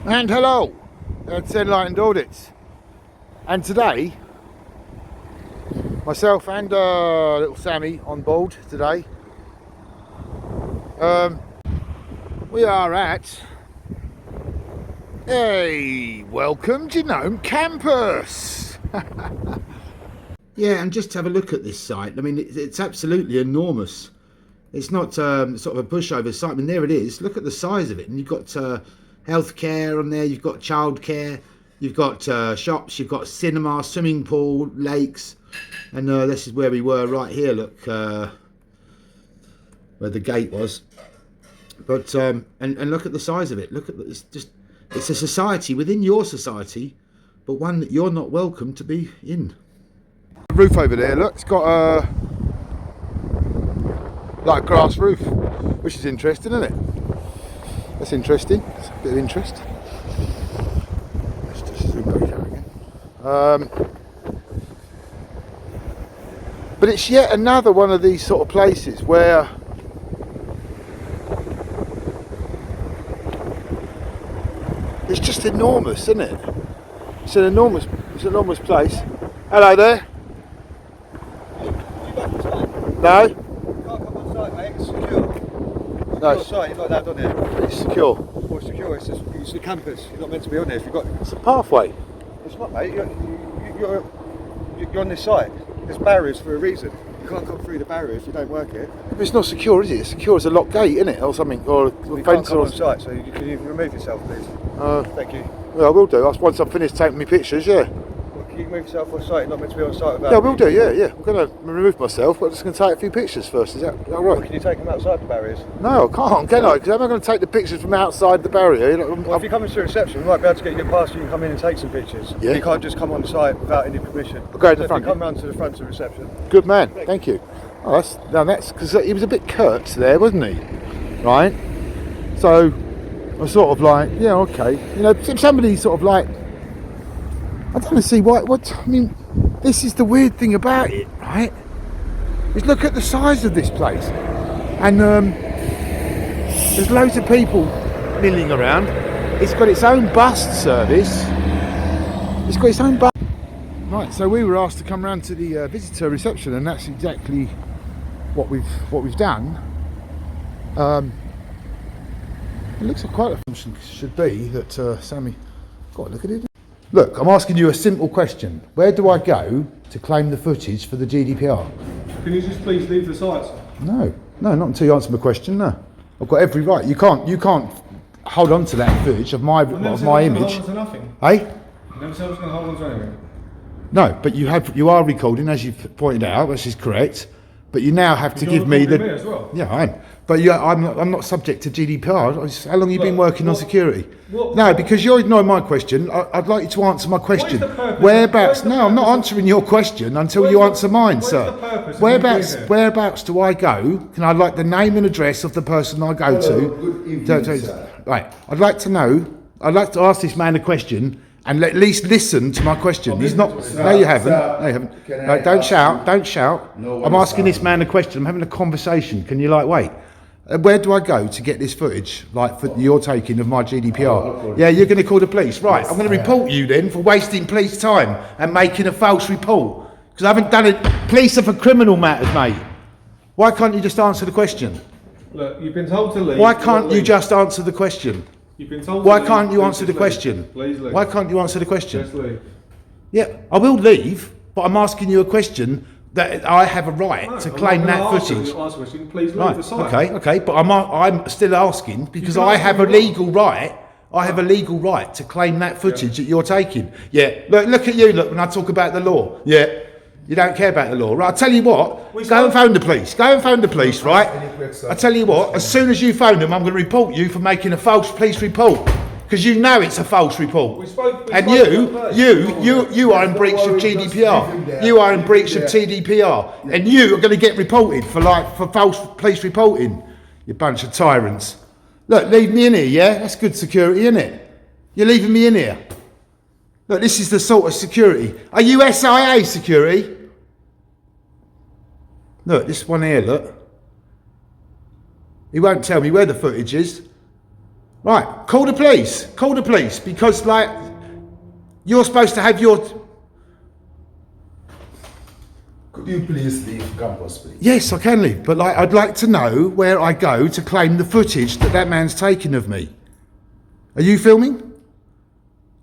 And hello, it's Enlightened Audits, and today myself and little Sammy on board today. We are at a Wellcome Genome campus. Yeah, and just have a look at this site. I mean, it's absolutely enormous. It's not sort of a pushover site. I mean, there it is. Look at the size of it, and you've got healthcare on there. You've got childcare. You've got shops. You've got cinema, swimming pool, lakes, and this is where we were right here. Look, where the gate was. But and look at the size of it. Look at it's a society within your society, but one that you're not welcome to be in. The roof over there, look, it's got like a grass roof, which is interesting, isn't it? That's interesting. It's a bit of interest. Let's just zoom back out again. But it's yet another one of these sort of places where it's just enormous, isn't it? It's an enormous place. Hello there. No? You can't come on site, mate. It's secure. No. It's site. You're not allowed on here. It's secure. Well, it's secure. It's the campus. You're not meant to be on here. If you've got. It's a pathway. It's not, mate. You're on this site. There's barriers for a reason. You can't come through the barrier if you don't work it. But it's not secure, is it? It's secure as a lock gate, isn't it? Or something, or a You can't fence come or... on site, so can you remove yourself, please? Thank you. Yeah, I will do. Once I've finished taking my pictures, yeah. Well, can you move yourself on site? You're not meant to be on site without. Yeah, I will do, yeah. I'm going to remove myself, but I'm just going to take a few pictures first. Is that all Well, right? can you take them outside the barriers? No, I can't, can I? Because I'm not going to take the pictures from outside the barrier. You know, Well, if you come into reception, we might be able to get you past. You can come in and take some pictures. Yeah. You can't just come on site without any permission. I'll go to the So front, if you come round to the front of reception. Good man, thank you. Oh, that's because he was a bit curt there, wasn't he? Right? So I was sort of like, yeah, okay. You know, if somebody sort of like, I don't see what I mean, this is the weird thing about it, right? Is look at the size of this place. And there's loads of people milling around. It's got its own bus service. It's got its own bus. Right, so we were asked to come round to the visitor reception, and that's exactly what we've done. It looks like quite a function should be that Sammy. God, look at it. Look, I'm asking you a simple question. Where do I go to claim the footage for the GDPR? Can you just please leave the site? No, not until you answer my question. No, I've got every right. You can't hold on to that footage of my image. Hold on to nothing. Eh? You never said I was going to hold on to anything. No, but you are recording, as you've pointed out, which is correct. But you now have to give me the. Me as well. Yeah, I am. But I'm not subject to GDPR. How long have you been working on security? What? No, because you're ignoring my question. I'd like you to answer my question. What is the purpose Whereabouts? of- No, I'm not answering your question until you answer mine, sir. What is the purpose of you being here? Whereabouts do I go? Can I like the name and address of the person I go to? Good evening, sir. Right. I'd like to know. I'd like to ask this man a question. And at least listen to my question. He's not. No, you haven't. No, you haven't. No, don't shout. Don't shout. No I'm one's asking this man a question. I'm having a conversation. Can you wait? Where do I go to get this footage, for you're taking of my GDPR? Yeah, you're going to call the police, right? Yes, I'm going to I am. report you then for wasting police time and making a false report because I haven't done it. Police are for criminal matters, mate. Why can't you just answer the question? Look, you've been told to leave. Why can't you just answer the question? You've been told Why to can't leave. you Please answer the just question? leave. Please leave. Why can't you answer the question? Just leave. Yeah, I will leave, but I'm asking you a question that I have a right to claim that footage. Ask a question. Please leave Right, the site. okay, but I'm still asking because can I ask have a what you want. legal right. I have a legal right to claim that footage that you're taking. Yeah, look at you. Look, when I talk about the law. Yeah, you don't care about the law, right? I tell you what. Go and phone the police. Go and phone the police, right? I tell you what. As soon as you phone them, I'm going to report you for making a false police report. Because you know it's a false report. We spoke And about that. you are in breach of GDPR. You are in breach of GDPR. And you are going to get reported for false police reporting. You bunch of tyrants. Look, leave me in here, yeah? That's good security, isn't it? You're leaving me in here. Look, this is the sort of security. Are you SIA security? Look, this one here, look. He won't tell me where the footage is. Right, call the police. Call the police, because like you're supposed to have your. Could you please leave campus, please? Yes, I can leave, but like I'd like to know where I go to claim the footage that man's taken of me. Are you filming?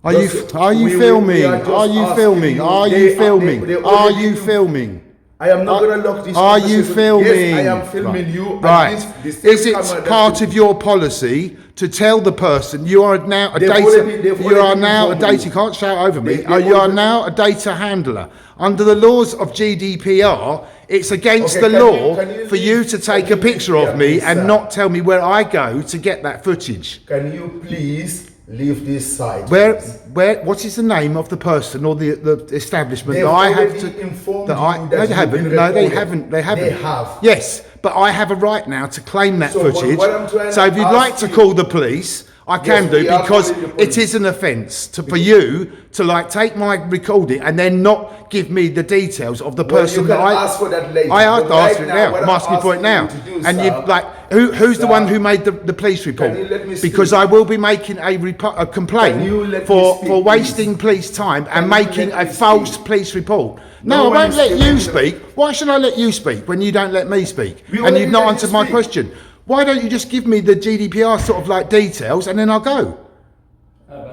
Are you filming? Are you filming? Are you filming? Are you filming? I am not going to lock this. Are you filming? Yes, I am filming you. Right. This Is it part of your policy to tell the person you are now a data? You are now a data. You can't shout over me. You are now a data handler. Under the laws of GDPR, it's against the law for you to take a picture of me and not tell me where I go to get that footage. Can you please leave this site? What is the name of the person or the establishment that I have to inform that I? you No, that they haven't. No, they haven't. They haven't. They have. Yes, but I have a right now to claim that So footage. what I'm trying So to if you'd like ask to you- call the police, I can Yes, do, we are because calling the police. it is an offence for you to like take my recording and then not give me the details of the Well, person you that can I ask for that later. I asked But ask right it now, now. what I'm asking for it asking now. you to do, And sir, you like who's the sir, one who made the police report? you let me Because speak? I will be making a Can complaint you let me for speak, please? wasting police time and you making let a me false speak? police report. No No, I one won't is let you giving- speak. Why should I let you speak when you don't let me speak? We And already you've not let you answered my speak. question. Why don't you just give me the GDPR sort of like details and then I'll go?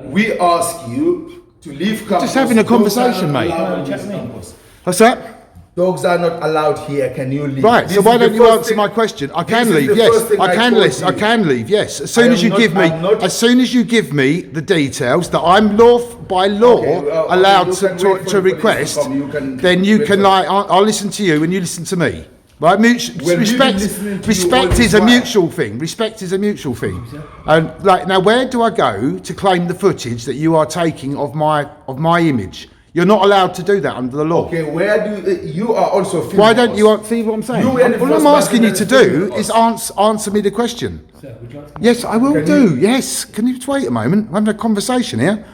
We ask you to leave campus. Just having a conversation, Dogs are mate. not allowed on this campus. What's that? Dogs are not allowed here. Can you leave? Right, This so why is the don't you first answer thing- my question? I this can is leave, the yes. first thing I can told list. I you. can leave, yes. As I soon am as you not- give me, I'm not- as soon as you give me the details that I'm by law Okay, well, allowed you to, can to, wait for to the police to request, come, you can then you wait can for- like I'll listen to you and you listen to me. Right, Well, we've been respect. listening to you Respect all is this a while. mutual thing. Respect is a mutual thing. And like now, where do I go to claim the footage that you are taking of my image? You're not allowed to do that under the law. Okay, where do you are also filming? Why don't us. you see what I'm saying? You were the All first I'm asking you person to that do filmed is us. answer me the question. Yes, I will Can do. you- Yes. Can you just wait a moment? I'm having a conversation here.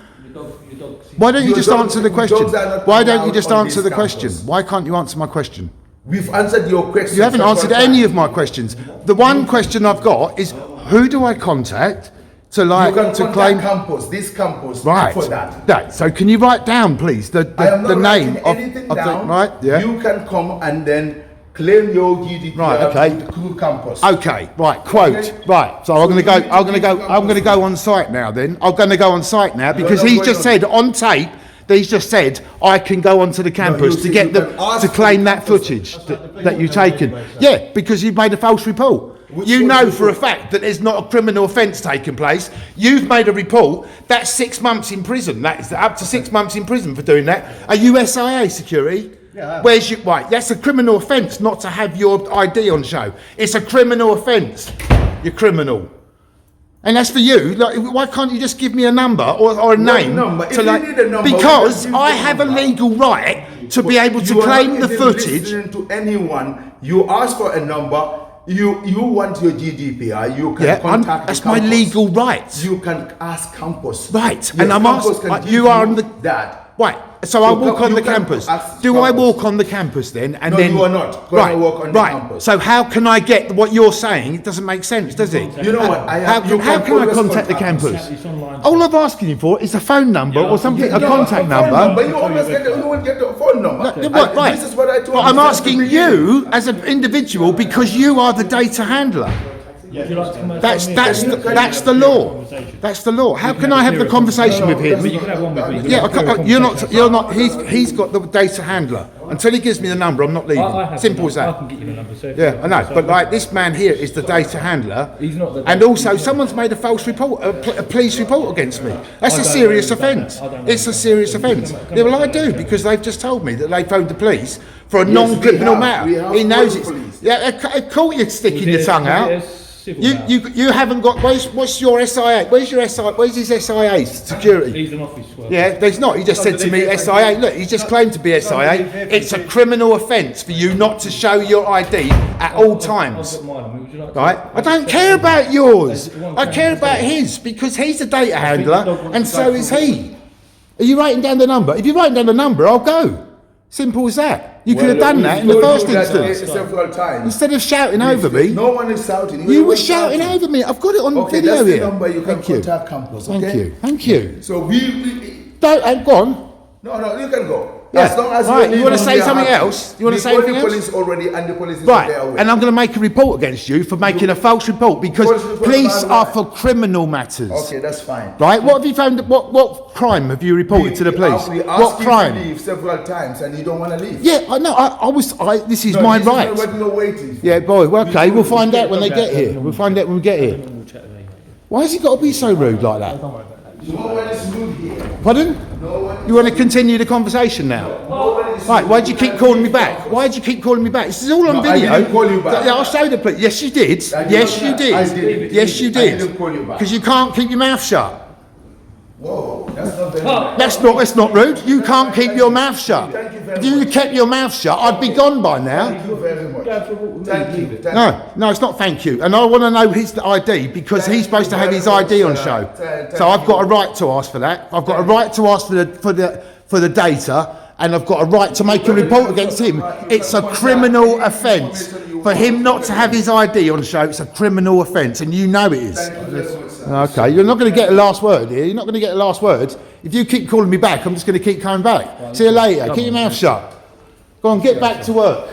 Why don't you Your just dogs- answer the your question? dogs are not Why don't you allowed just on answer this the question? campus. Why can't you answer my question? We've answered your question. You haven't answered several any times. of my questions. The one question I've got is who do I contact to You like can to contact claim? campus, this campus, Right. for that. Right. So can you write down, please, I am the not name writing of anything the down. right? Yeah. You can come and then claim your GDPR Right, okay. to the cool campus. Okay, right, quote. Okay. Right. So I'm So going to you go need to I'm going to go leave I'm going to go campus. on site now then. I'm going to go on site now because not he's going just on. said on tape that he's just said I can go onto the campus you to said get you the can ask to for claim the that campus. footage that you've taken. Yeah, because you've made a false report. Which You false know for a report? fact that there's not a criminal offence taking place. You've made a report. That's 6 months in prison. That is up to 6 months in prison for doing that. Are you SIA security? Yeah. Where's your right? That's a criminal offence not to have your ID on show. It's a criminal offence. You're criminal. And that's for you. Like, why can't you just give me a number or a name? number? If to you like, need a number, because we can I give you have the a number. legal right to be able to You are claim not the even footage. listening to anyone. You ask for a number. You want your GDPR. You can Yeah, contact that's the my campus. legal right. You can ask campus. Right, Yes, and I'm campus asking. can give You are on the that. Right, so I So walk you on the can campus. ask Do I campus. walk on the campus then? And No, then you are not gonna right, walk on the right. campus. So how can I get what you're saying? It doesn't make sense, does it? You know what? I How have. you how can I always contact the contact us. campus? All I'm asking you for is a phone number or something, a No, contact a phone number. You always get. You will get the phone number. Right, right. This is what I told But you I'm from the asking beginning. you as an individual because you are the data handler. Would you like to come and That's tell me? that's Can the, you- can that's you the have law. conversation? That's the law. How can I have the conversation with him? But you can have one with me. Yeah, you're not. You're not. He's got the data handler. Until he gives me the number, I'm not leaving. I have Simple the as number. I that. can get you the number. So if Yeah, you- I know. so- But like this man here is the data handler, He's not the- and also someone's made a false report, a police report against me. That's I a don't serious know about offence. that. I don't know It's a about serious that. offence. Come Yeah, well, on, I come do on. because they've just told me that they phoned the police for a Yes, non-criminal we matter. have He knows phoned it's. the police. Yeah, I caught you sticking your Was it- tongue was out. it a civil You, matter? you haven't got. What's your SIA? Where's your SIA? Where's his SIA security? He's an office worker. Yeah, there's not. He just said to me SIA. Look, he's just claimed to be SIA. It's a criminal offence for you not to show your ID at all times. I've got mine on me. Would you like to- Right? I don't care about yours. I care about his because he's a data handler and so is he. Are you writing down the number? If you're writing down the number, I'll go. Simple as that. You could have done that in the first instance. Several times. Instead of shouting over me. No one is shouting. You were shouting over me. I've got it on Okay, video that's the here. number you can Thank you. contact campus. Thank Okay? you. Thank you. So we Don't, go on. no, you can go. Yeah. As long as Right, you wanna leave, say we are something happy. else? You wanna We say call anything the else? police already, and the police is Right, there away. and I'm going to make a report against you for making a false report because False report police about are what? for criminal matters. Okay, that's fine. Right, what have you found? What crime have you reported to the police? We What asked you crime? to leave several times, and you don't want to leave. Yeah, I know. This is No, my this is right. not what you're waiting for. Yeah, boy. Well, okay, we'll find Okay, out when they get here. We'll find out when we get here. Why has he got to be so rude like that? No one is rude here. Pardon? No one. You want to continue the conversation now? No one is Right, why'd you keep calling me back? Why'd you keep calling me back? This is all on No, I video. didn't call you back. Yeah, I'll show the police. Yes, you did. I did Yes, not. you did. I did. Yes, you I did. didn't call you back. Because you can't keep your mouth shut. Whoa, that's not very nice. That's not rude. You can't keep your mouth shut. Thank you very If you much. kept your mouth shut, I'd be gone by now. Thank you very much. Thank you. Thank No, it's not thank you. And I want to know his ID because he's supposed to have his ID on show. So I've got a right to ask for that. I've got a right to ask for the data, and I've got a right to make a report against him. It's a criminal offence for him not to have his ID on show. It's a criminal offence, and you know it is. you very much, sir. Okay, you're not going to get a last word here. You're not going to get a last word. If you keep calling me back, I'm just going to keep coming back. See you later. Keep your mouth shut. Go on, get back to work.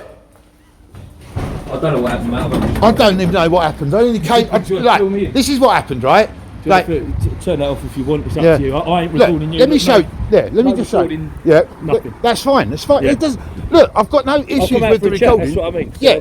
I don't know what happened, mate. I don't even know what happened. I only came. This is what happened, right? Like, Turn that off if you want. It's up Yeah. to you. I ain't look, recording you. let me show. No, Let me no just show. recording, Yeah, nothing. that's fine. That's fine. Yeah. It does. Look, I've got no I'll issues come out with for the a chat, recording. that's what I mean. Yeah,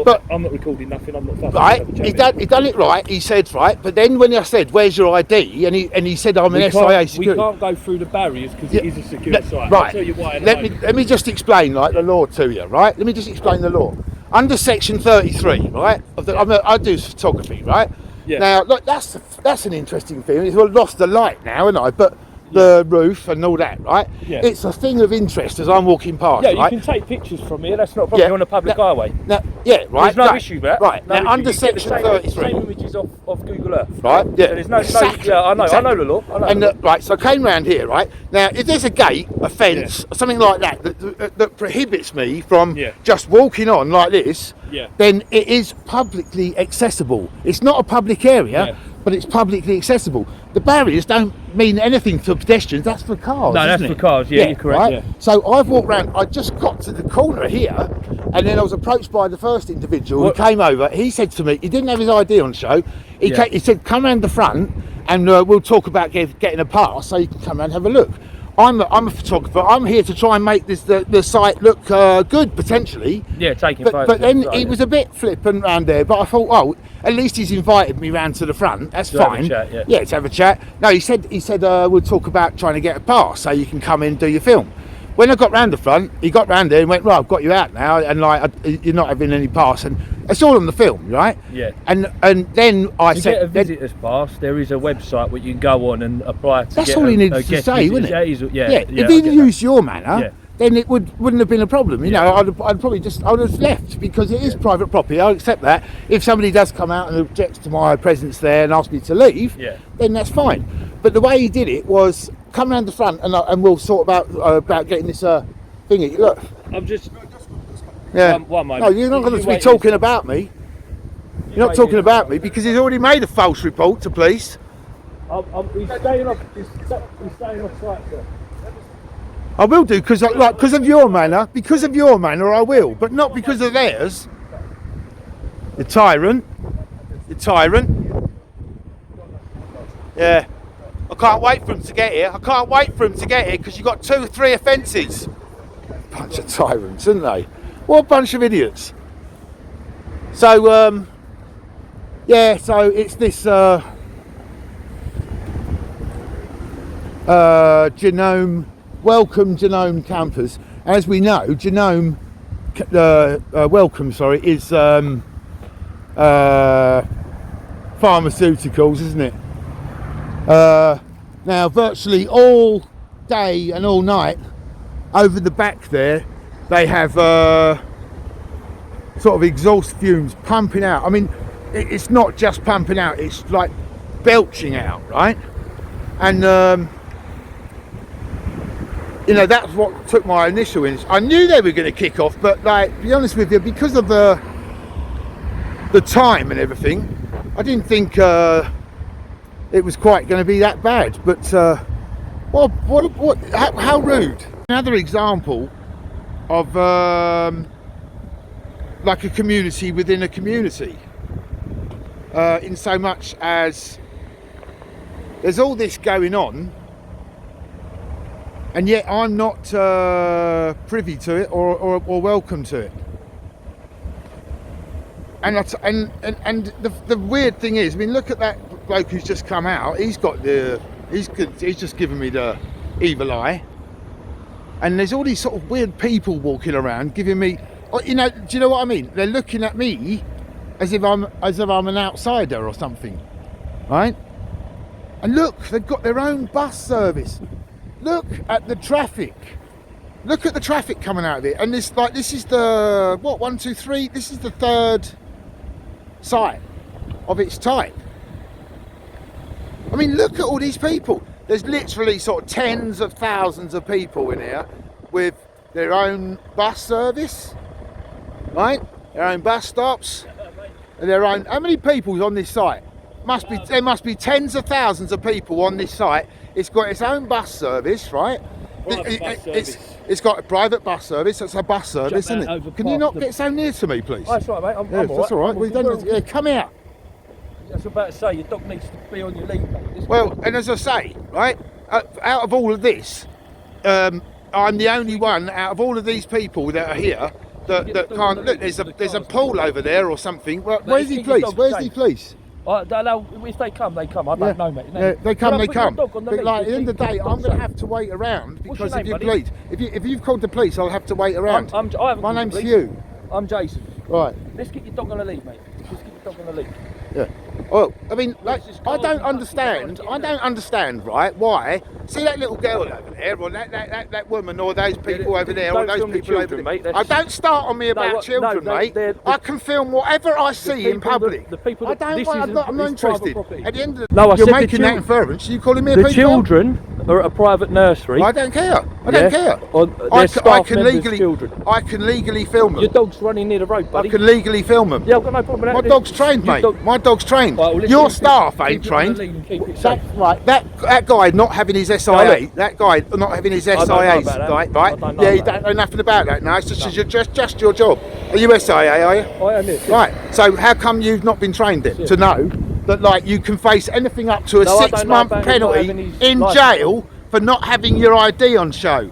but I'm not recording nothing. I'm not fussing. right, Have a chat he with you. done it right. He said right, but then when I said, "Where's your ID?" and he said, "I'm an We SIA can't, we security." can't go through the barriers because Yeah, it is a secure let- site. Right. I'll tell you why in a Let me moment. just explain like the law to you, right? Let me just explain the law. Under section 33, right? I do photography, right? Yeah. Now, look, that's an interesting thing. It's lost the light now, haven't I? But the roof and all that, right? Yeah. It's a thing of interest as I'm walking past, Yeah, you right? can take pictures from here. That's not a problem. You're on a public highway. Now, yeah, right. There's no right, issue with that. Right. No now, issue. under You get the section same 33. images off Google Earth. Right, yeah. So there's no, Exactly, yeah, I know exactly. the law. I know And the law. right, so I came round here, right? Now, if there's a gate, a fence, or something like that prohibits me from Yeah. just walking on like this, Yeah. then it is publicly accessible. It's not a public area, Yeah. but it's publicly accessible. The barriers don't mean anything for pedestrians. That's for cars. No, that's isn't for it? cars. Yeah, you're correct. Right? Yeah. So I've walked round. I just got to the corner here, and then I was approached by the first individual What- who came over. He said to me, he didn't have his ID on show. Yeah. He said, "Come round the front, and we'll talk about getting a pass, so you can come round and have a look." I'm a photographer. I'm here to try and make the site look good potentially. Yeah, taking But photos. then right, he yeah. was a bit flippant round there. But I thought, oh, at least he's invited me round to the front. That's To have a fine. chat, yeah. Yeah, to have a chat. No, he said we'll talk about trying to get a pass so you can come in and do your film. When I got round the front, he got round there and went, right, I've got you out now, and you're not having any pass, and it's all on the film, right? Yeah. And then I To said, get a visitor's pass, there is a website where you can go on and apply to that's get all he a needed to guest say, visit. wouldn't it? Yeah, If I he'd get that. used your manner, Yeah. then it wouldn't have been a problem. You know, I'd probably I would have left because it is private property. I'll accept that. If somebody does come out and objects to my presence there and asks me to leave, Yeah. then that's fine. But the way he did it was come round the front and we'll sort about getting this thingy. Look, I'm just. yeah. One moment. No, you're not going You to be wait talking here. about me. You're not talking about me because he's already made a false report to police. He's staying off. He's staying off site, sir. I will do because of your manner. Because of your manner, I will, but not because of theirs. You tyrant. You tyrant. Yeah. I can't wait for him to get here. I can't wait for him to get here because you've got 2 or 3 offences. Bunch of tyrants, aren't they? What a bunch of idiots. So, yeah, so it's this Genome, Wellcome Genome campus. As we know, Genome, Wellcome, sorry, is pharmaceuticals, isn't it? Now, virtually all day and all night, over the back there, they have sort of exhaust fumes pumping out. I mean, it's not just pumping out, it's like belching out, right? And you know, that's what took my initial interest. I knew they were going to kick off, but like, to be honest with you, because of the time and everything, I didn't think it was quite going to be that bad. But how rude. Another example of like a community within a community, in so much as there's all this going on, and yet I'm not privy to it or welcome to it. And the weird thing is, I mean, look at that bloke who's just come out. He's just given me the evil eye. And there's all these sort of weird people walking around giving me, you know, do you know what I mean? They're looking at me as if I'm an outsider or something, right? And look, they've got their own bus service. Look at the traffic. Look at the traffic coming out of it. And this is the, what, 1, 2, 3? This is the third site of its type. I mean, look at all these people. There's literally sort of tens of thousands of people in here with their own bus service, right? Their own bus stops, and their own. How many people's on this site? There must be tens of thousands of people on this site. It's got its own bus service, right? It's got a private bus service. It's a bus service, isn't it? Can you not get so near to me, please? That's right, mate. I'm That's all right. Yeah, come here. I was about to say, your dog needs to be on your lead, mate. Well, and as I say, right, out of all of this, I'm the only one out of all of these people that are here that can't look. There's a pool over there or something. Well, where's the police? Where's the police? If they come, they come. I don't know, mate. Yeah, they come. But like, at the end of the day, I'm going going to have to wait around because of your police. If you've called the police, I'll have to wait around. My name's Hugh. I'm Jason. Right. Let's get your dog on the lead, mate. Let's get your dog on the lead. Yeah. Well, I mean, like, I don't understand, right, why. See that little girl over there, or that woman, or those people over there, or those people over there. Mate, don't start on me about children, mate. I can film whatever I see in public. I'm not interested. At the end of the day, you're making that inference. You calling me a The children are at a private nursery. I don't care. I don't care. I can legally film them. Your dog's running near the road, buddy. I can legally film them. Yeah, I've got no problem with that. My dog's trained, mate. My dog's trained. Right, well, your staff ain't trained. That guy not having his SIA. That guy not having his SIA. Right? Yeah, you don't know nothing about that now. It's just your job. Are you SIA? Are you? I am. Yes. Right. So how come you've not been trained then to know that like you can face anything up to a 6-month penalty in jail for not having your ID on show?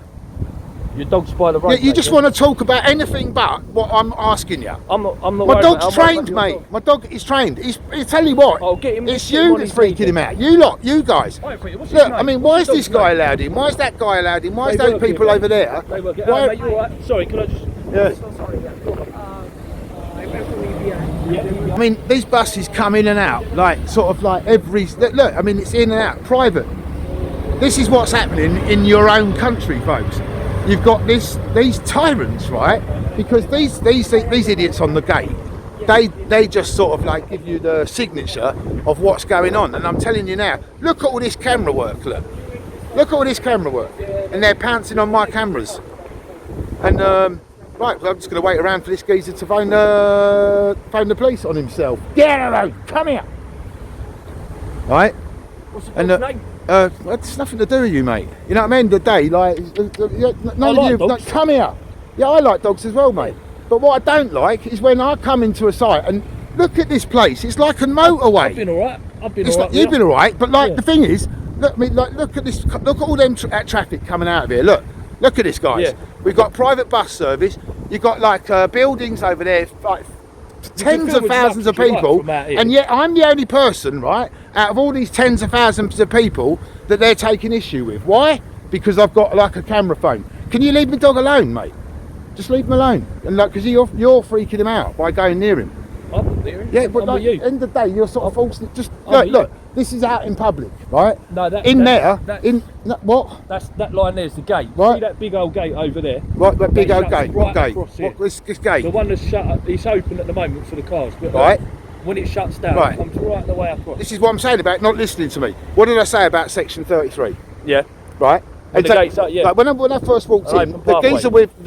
Your dog's by the road. Yeah, you just want to talk about anything but what I'm asking you. I'm not. My dog's trained, mate. My dog is trained. He's tell you what. I'll get him. It's you that's freaking him out. You guys. Look, I mean, why is this guy allowed in? Why is that guy allowed in? Why is those people over there? They work it. Mate, you all right? Sorry, can I just? I mean, these buses come in and out, like sort of like every. Look, I mean, it's in and out, private. This is what's happening in your own country, folks. You've got these tyrants, right? Because these idiots on the gate, they just sort of like give you the signature of what's going on. And I'm telling you now, look at all this camera work. Look at all this camera work, and they're pouncing on my cameras. And right, well, I'm just going to wait around for this geezer to phone the police on himself. Get out of the road, come here. Right? What's the dog's name? It's nothing to do with you, mate. You know what I mean? The day, like, none of you, dogs. like, come here. Yeah, I like dogs as well, mate. But what I don't like is when I come into a site and look at this place. It's like a motorway. I've been alright. You've been alright, but like the thing is, look at this. Look at all them traffic coming out of here. Look at this, guys. Yeah. We've got private bus service. You've got like buildings over there, like tens of thousands of people, and yet I'm the only person, right, out of all these tens of thousands of people that they're taking issue with. Why? Because I've got like a camera phone. Can you leave my dog alone, mate? Just leave him alone. And like, because you're freaking him out by going near him. I'm not near him. Yeah, but like, at the end of the day, you're sort of forcing it. Just look. This is out in public, right? No, what? That line there's the gate. Right. See that big old gate over there? Right, that big old gate. What gate? This gate? The one that's shut. It's open at the moment for the cars. But right. When it shuts down, right. It comes right the way across. This is what I'm saying about not listening to me. What did I say about section 33? Yeah. Right. When the gates up, yeah. Like when I first walked An in, open the pathway.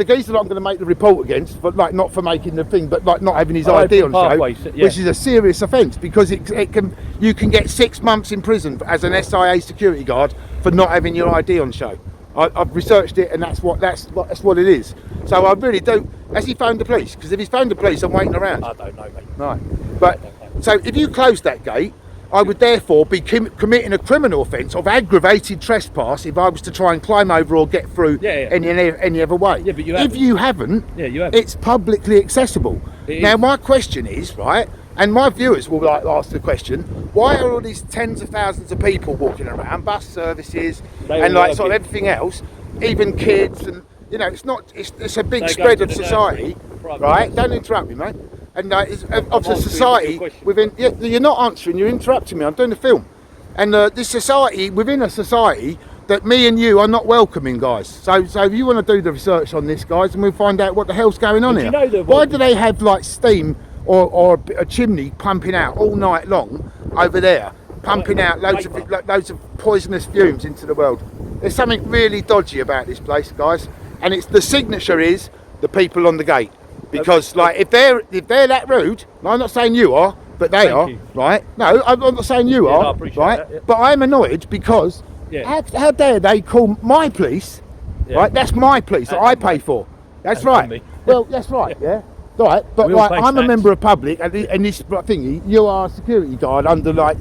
geezer that I'm going to make the report against, but like not for making the thing, but like not having his An ID on open show, pathway, yeah. which is a serious offence because you can get 6 months in prison as an SIA security guard for not having your ID on show. I've researched it, and that's what it is. So I really don't. Has he phoned the police? Because if he's phoned the police, I'm waiting around. I don't know, mate. Right, but so if you close that gate, I would therefore be committing a criminal offence of aggravated trespass if I was to try and climb over or get through any other way. Yeah, but you if haven't. you haven't, Yeah, you haven't. it's publicly accessible. It Now is. my question is, right, and my viewers will like ask the question, why are all these tens of thousands of people walking around, bus services They and all like work sort of it. everything else, even kids, and you know, it's a big They go spread to of the society, nursery, private right? nursery. Don't interrupt me, mate. And it's of the answering society your question. within. Yeah, you're not answering. You're interrupting me. I'm doing the film, and this society within a society that me and you are not welcoming, guys. So if you want to do the research on this, guys, and we'll find out what the hell's going on But here. you know Why do they have like steam or a chimney pumping out all night long over there, pumping out loads of poisonous fumes into the world? There's something really dodgy about this place, guys, and it's the signature is the people on the gate. Because like if they're that rude, I'm not saying you are, but they Thank are, you. right? No, I'm not saying you Yeah, are, no, I appreciate right? that, yeah. But I'm annoyed because Yeah. how dare they call my police, Yeah. right? That's my police that And I pay for. That's and right. me. Well, that's right, yeah. Right, but We all like pay I'm a tax. member of public, and this thingy, you are a security guard under like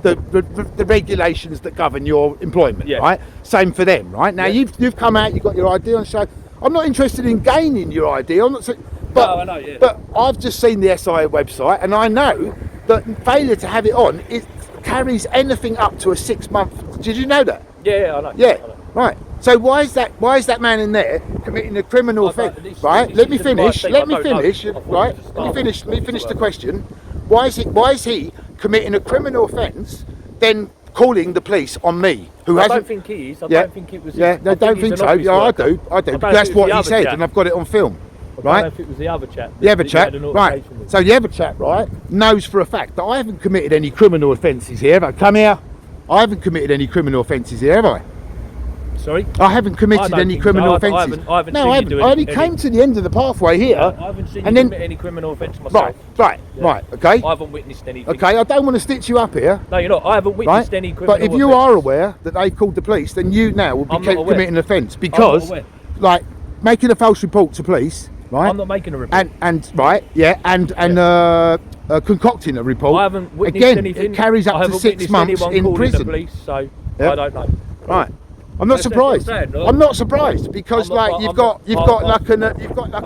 the regulations that govern your employment, Yeah. right? Same for them, right? Now Yeah. you've come out, you've got your ID on show. I'm not interested in gaining your ID. I'm not saying, but No, I know, yeah. but I've just seen the SIA website, and I know that failure to have it on it carries anything up to a 6 month. Did you know that? Yeah, I know. Yeah, I know. right. So why is that man in there committing a criminal I don't- offence? this- Right. this Let me is the right finish. thing. Let I me don't know. finish. I thought Right. it was Let me finish. Let me finish the Right. question. Why is he committing a criminal offence? Then calling the police on me, who I hasn't. don't think he is. I Yeah. don't think it was. Yeah, I they don't he's think an so. office Yeah, I worker. do. don't Because know that's if it was what the he other said, chap. and I've got it on film. I don't know Right. if it was the other chap. The other that you had chap, an right? altercation with. So the other chap, right, knows for a fact that I haven't committed any criminal offences here. Have I? Come here. I haven't committed any criminal offences here, have I? Sorry. I haven't committed don't any think so. criminal I offences. haven't No, seen I you haven't. do I only any- came to the end of the pathway here, I haven't seen you and then commit any criminal offence myself. right, okay, I haven't witnessed anything. okay. I don't want to stitch you up here, No, you're not. I haven't right? witnessed any criminal But if you offence. are aware that they called the police, then you now will be I'm not aware. committing an offence because, aware. like, making a false report to police, right? I'm not making a report. and right, yeah, and concocting a report. I haven't witnessed Again, anything. it carries I up to haven't 6 witnessed months anyone in calling prison. The police, so Yeah. I don't know. Right. I'm not That's what surprised. I'm saying, look. I'm not surprised because, I'm not- like, you've I'm got not- like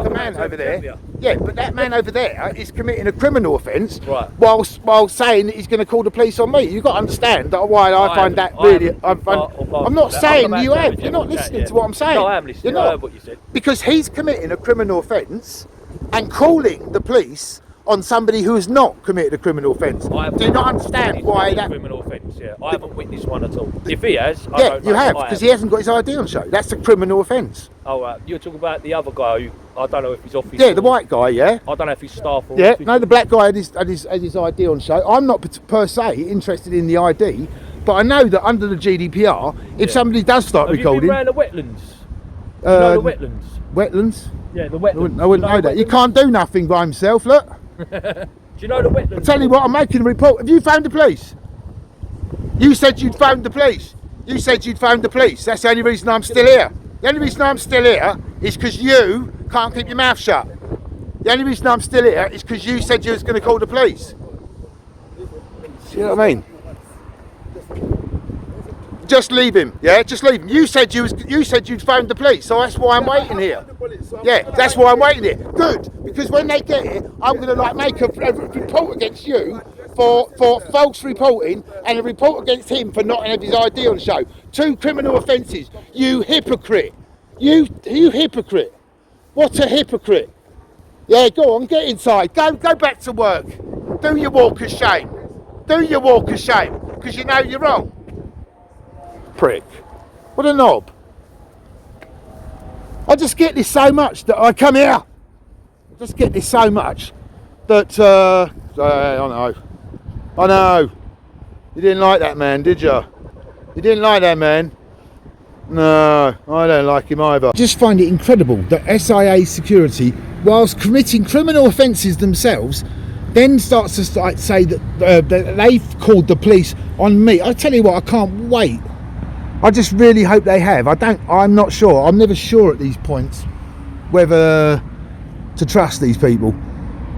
a man over there. tell you. Yeah, but that man over there is committing a criminal offence, Right. while saying that he's going to call the police on me. You've got to understand that why I find that really. I'm not saying you have. You're not listening to what I'm saying. No, I am listening. You're I not. heard what you said. Because he's committing a criminal offence and calling the police on somebody who has not committed a criminal offence. I haven't Do you not witnessed understand any why that? criminal offence? Yeah, I haven't witnessed one at all. If he has, I Yeah, don't you know. have I because he hasn't got his ID on show. That's a criminal offence. Oh, you're talking about the other guy who I don't know if he's office. Yeah, the or- white guy. Yeah. I don't know if he's staff or. Yeah, office. no, the black guy had his ID on show. I'm not per se interested in the ID, but I know that under the GDPR, if Yeah. somebody does start Have recording, you been around the wetlands? You know the wetlands? wetlands, Yeah, the I wetlands. wouldn't know the that. You wetlands? can't do nothing by himself. Look, Do you know the wetlands? tell you what, I'm making a report. Have you phoned the police? You said you'd phoned the police. You said you'd phoned the police. That's the only reason I'm still here. The only reason I'm still here is because you can't keep your mouth shut. The only reason I'm still here is because you said you was going to call the police. You know what I mean? Just leave him, yeah. Just leave him. You said you'd phoned the police, so that's why I'm waiting here. Yeah, that's why I'm waiting here. Good, because when they get here, I'm going to like make a report against you for false reporting and a report against him for not having his ID on show. 2 criminal offences. You hypocrite. You hypocrite. What a hypocrite. Yeah, go on, get inside. Go back to work. Do your walk of shame. Do your walk of shame, because you know you're wrong. Prick. What a knob. I just get this so much that I come here. I just get this so much that I know. You didn't like that man, did you? You didn't like that man. No, I don't like him either. I just find it incredible that SIA security, whilst committing criminal offences themselves, then starts to say that they've called the police on me. I tell you what, I can't wait. I just really hope they have. I'm not sure. I'm never sure at these points whether to trust these people.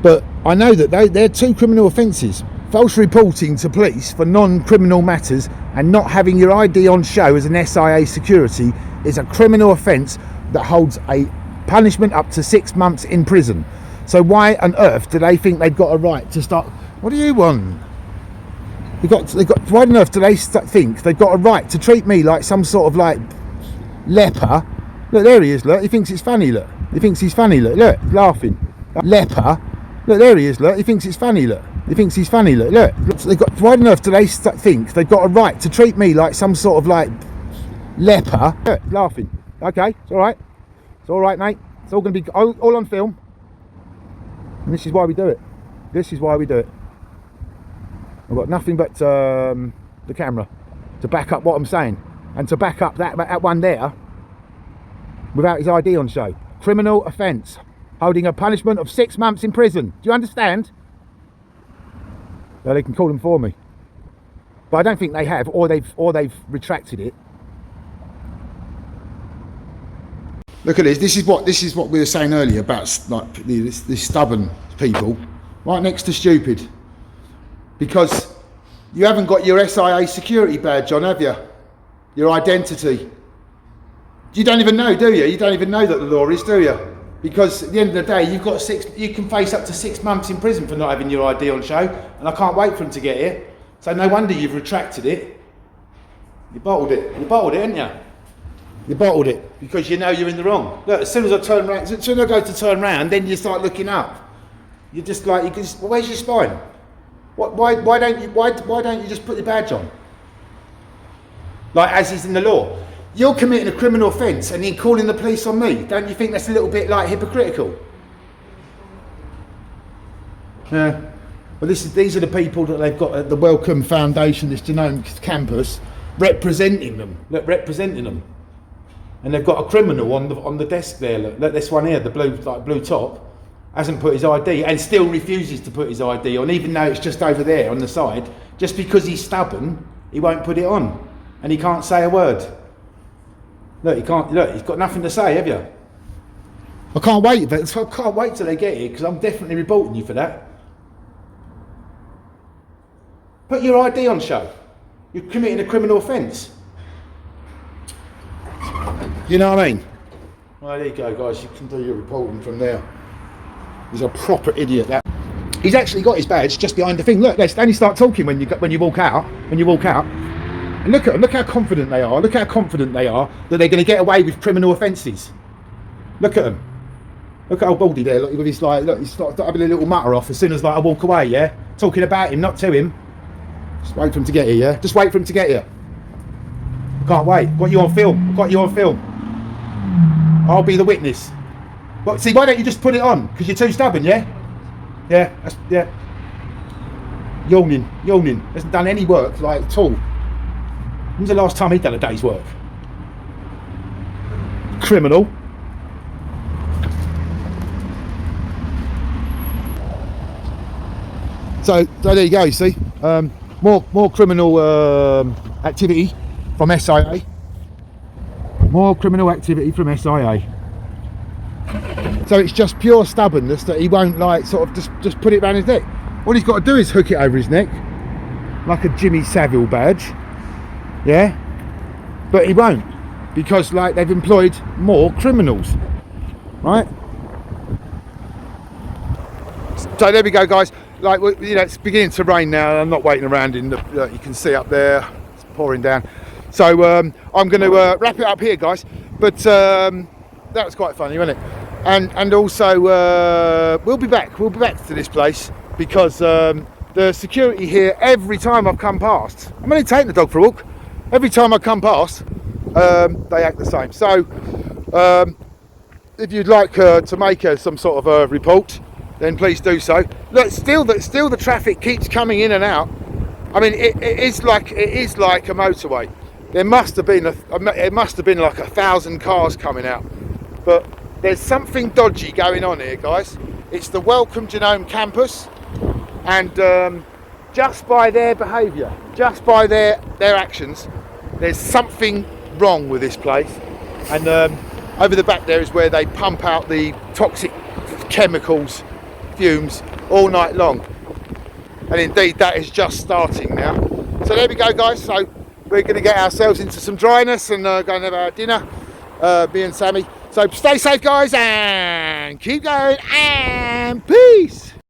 But I know that they're 2 criminal offences. False reporting to police for non-criminal matters and not having your ID on show as an SIA security is a criminal offence that holds a punishment up to 6 months in prison. So why on earth do they think they've got a right to start? What do you want? Why on earth do they think they've got a right to treat me like some sort of like leper? Look, there he is. Look, he thinks it's funny. Look, he thinks he's funny. Look, he's laughing. Leper. Look, there he is. Look, he thinks it's funny. Look, he thinks he's funny. Look. Why on earth do they think they've got a right to treat me like some sort of like leper? Look, he's laughing. Okay, it's all right. It's all right, mate. It's all going to be all on film. And this is why we do it. This is why we do it. I've got nothing but the camera to back up what I'm saying, and to back up that one there without his ID on show. Criminal offence, holding a punishment of 6 months in prison. Do you understand? Well, they can call them for me, but I don't think they have, or they've retracted it. Look at this. This is what we were saying earlier about like this stubborn people, right next to stupid. Because you haven't got your SIA security badge on, have you? Your identity. You don't even know, do you? You don't even know that the law is, do you? Because at the end of the day, you can face up to 6 months in prison for not having your ID on show, and I can't wait for them to get here. So no wonder you've retracted it. You bottled it. You bottled it, haven't you? You bottled it because you know you're in the wrong. Look, as soon as I turn around, as soon as I go to turn round, then you start looking up. You're just like, well, where's your spine? Why don't you just put your badge on? Like as is in the law. You're committing a criminal offence and you're calling the police on me. Don't you think that's a little bit like hypocritical? Yeah. Well, these are the people that they've got at the Wellcome Foundation, this Genome campus, representing them. Look, representing them. And they've got a criminal on the desk there. Look, this one here, the blue top, hasn't put his ID and still refuses to put his ID on, even though it's just over there on the side. Just because he's stubborn, he won't put it on, and he can't say a word. Look, he can't. Look, he's got nothing to say, have you? I can't wait. I can't wait till they get here because I'm definitely reporting you for that. Put your ID on show. You're committing a criminal offence. You know what I mean? Well, there you go, guys. You can do your reporting from there. He's a proper idiot. That he's actually got his badge just behind the thing. Look, they only start talking when you walk out. When you walk out, and look at them. Look how confident they are. Look how confident they are that they're going to get away with criminal offences. Look at them. Look at old Baldy there. Look with his like. Look, he's starting having a little mutter off as soon as like I walk away. Yeah, talking about him, not to him. Just wait for him to get here. Yeah, just wait for him to get here. I can't wait. Got you on film. I've got you on film. I'll be the witness. Well, see, why don't you just put it on? Because you're too stubborn, yeah? Yeah, yeah. Yawning. Hasn't done any work, like, at all. When's the last time he'd done a day's work? Criminal. So there you go, you see. More criminal activity from SIA. More criminal activity from SIA. So it's just pure stubbornness that he won't like sort of just put it around his neck. All he's got to do is hook it over his neck like a Jimmy Savile badge. Yeah? But he won't, because like they've employed more criminals. Right? So there we go, guys. Like, you know, it's beginning to rain now and I'm not waiting around in the you can see up there, it's pouring down. So I'm going to wrap it up here, guys. But that was quite funny, wasn't it? And also we'll be back to this place because the security here, every time I've come past, I'm only taking the dog for a walk, every time I come past they act the same. So if you'd like to make some sort of a report, then please do so. Look, still the traffic keeps coming in and out. I mean, it is like a motorway. there must have been it must have been like 1,000 cars coming out. But there's something dodgy going on here, guys. It's the Wellcome Genome campus, and just by their behaviour, just by their actions, there's something wrong with this place. And over the back there is where they pump out the toxic chemicals, fumes, all night long. And indeed, that is just starting now. So there we go, guys. So we're going to get ourselves into some dryness and go and have our dinner, me and Sammy. So stay safe, guys, and keep going, and peace.